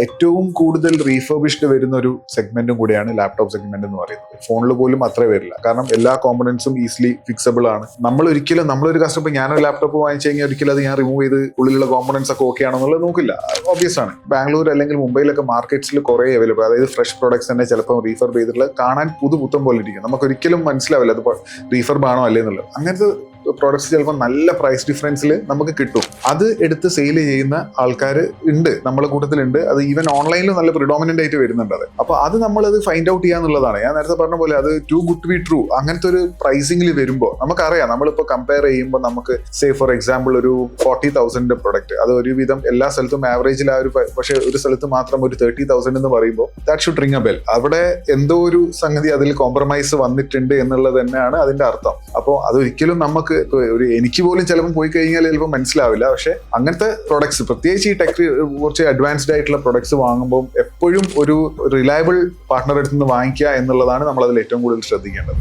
ഏറ്റവും കൂടുതൽ റീഫർബിഷ്ഡ് വരുന്ന ഒരു സെഗ്മെന്റും കൂടിയാണ് ലാപ്ടോപ്പ് സെഗ്മെന്റ് എന്ന് പറയുന്നത്. ഫോണിൽ പോലും അത്രേ വരില്ല, കാരണം എല്ലാ കോമ്പണൻസും ഈസിലി ഫിക്സബിൾ ആണ്. നമ്മളൊരു കസ്റ്റമർ ഞാനൊരു ലാപ്ടോപ്പ് വാങ്ങിച്ചു കഴിഞ്ഞാൽ ഒരിക്കലും അത് ഞാൻ റിമൂവ് ചെയ്ത് ഉള്ളിലുള്ള കോമ്പണൻസ് ഒക്കെ ഓക്കെ ആണെന്നുള്ളത് നോക്കില്ല. ഓബ്വിയസ് ആണ്. ബാംഗ്ലൂർ അല്ലെങ്കിൽ മുംബൈയിലൊക്കെ മാർക്കറ്റ്സിൽ കുറേ അവൈലബിൾ, അതായത് ഫ്രഷ് പ്രോഡക്ട്സ് തന്നെ ചിലപ്പോൾ റീഫർബ് ചെയ്തിട്ടുള്ള കാണാൻ പുതുപുത്തം പോലെ ഇരിക്കും. നമുക്ക് ഒരിക്കലും മനസ്സിലാവില്ല അത് റീഫർബ് ആണോ അല്ലേ എന്നുള്ളത്. അങ്ങനത്തെ പ്രോഡക്ട്സ് ചിലപ്പോൾ നല്ല പ്രൈസ് ഡിഫറൻസിൽ നമുക്ക് കിട്ടും. അത് എടുത്ത് സെയിൽ ചെയ്യുന്ന ആൾക്കാർ ഉണ്ട്, നമ്മളെ കൂട്ടത്തിലുണ്ട്. അത് ഈവൻ ഓൺലൈനിൽ നല്ല പ്രിഡോമിനന്റ് ആയിട്ട് വരുന്നുണ്ട്. അപ്പോൾ അത് നമ്മളത് ഫൈൻഡ് ഔട്ട് ചെയ്യാന്നുള്ളതാണ്. ഞാൻ നേരത്തെ പറഞ്ഞ പോലെ അത് too good to be true അങ്ങനത്തെ ഒരു പ്രൈസിംഗിൽ വരുമ്പോൾ നമുക്കറിയാം. നമ്മളിപ്പോൾ കമ്പയർ ചെയ്യുമ്പോൾ നമുക്ക് സേ ഫോർ എക്സാമ്പിൾ ഒരു 40,000 പ്രൊഡക്റ്റ്, അത് ഒരുവിധം എല്ലാ സ്ഥലത്തും ആവറേജിൽ ആ ഒരു, പക്ഷേ ഒരു സ്ഥലത്ത് മാത്രം ഒരു 30,000 എന്ന് പറയുമ്പോൾ that should ring A bell. അവിടെ എന്തോ ഒരു സംഗതി അതിൽ കോംപ്രമൈസ് വന്നിട്ടുണ്ട് എന്നുള്ളത് തന്നെയാണ് അതിന്റെ അർത്ഥം. അപ്പോൾ അതൊരിക്കലും നമുക്ക് എനിക്ക് പോലും ചിലപ്പോൾ പോയി കഴിഞ്ഞാൽ ചിലപ്പോൾ മനസ്സിലാവില്ല. പക്ഷെ അങ്ങനത്തെ പ്രൊഡക്ട്സ്, പ്രത്യേകിച്ച് ഈ ടെക് കുറച്ച് അഡ്വാൻസ്ഡ് ആയിട്ടുള്ള പ്രൊഡക്ട്സ് വാങ്ങുമ്പോൾ എപ്പോഴും ഒരു റിലയബിൾ പാർട്ട്ണർ അടുത്ത് നിന്ന് വാങ്ങിക്കുക എന്നുള്ളതാണ് നമ്മൾ അതിൽ ഏറ്റവും കൂടുതൽ ശ്രദ്ധിക്കേണ്ടത്.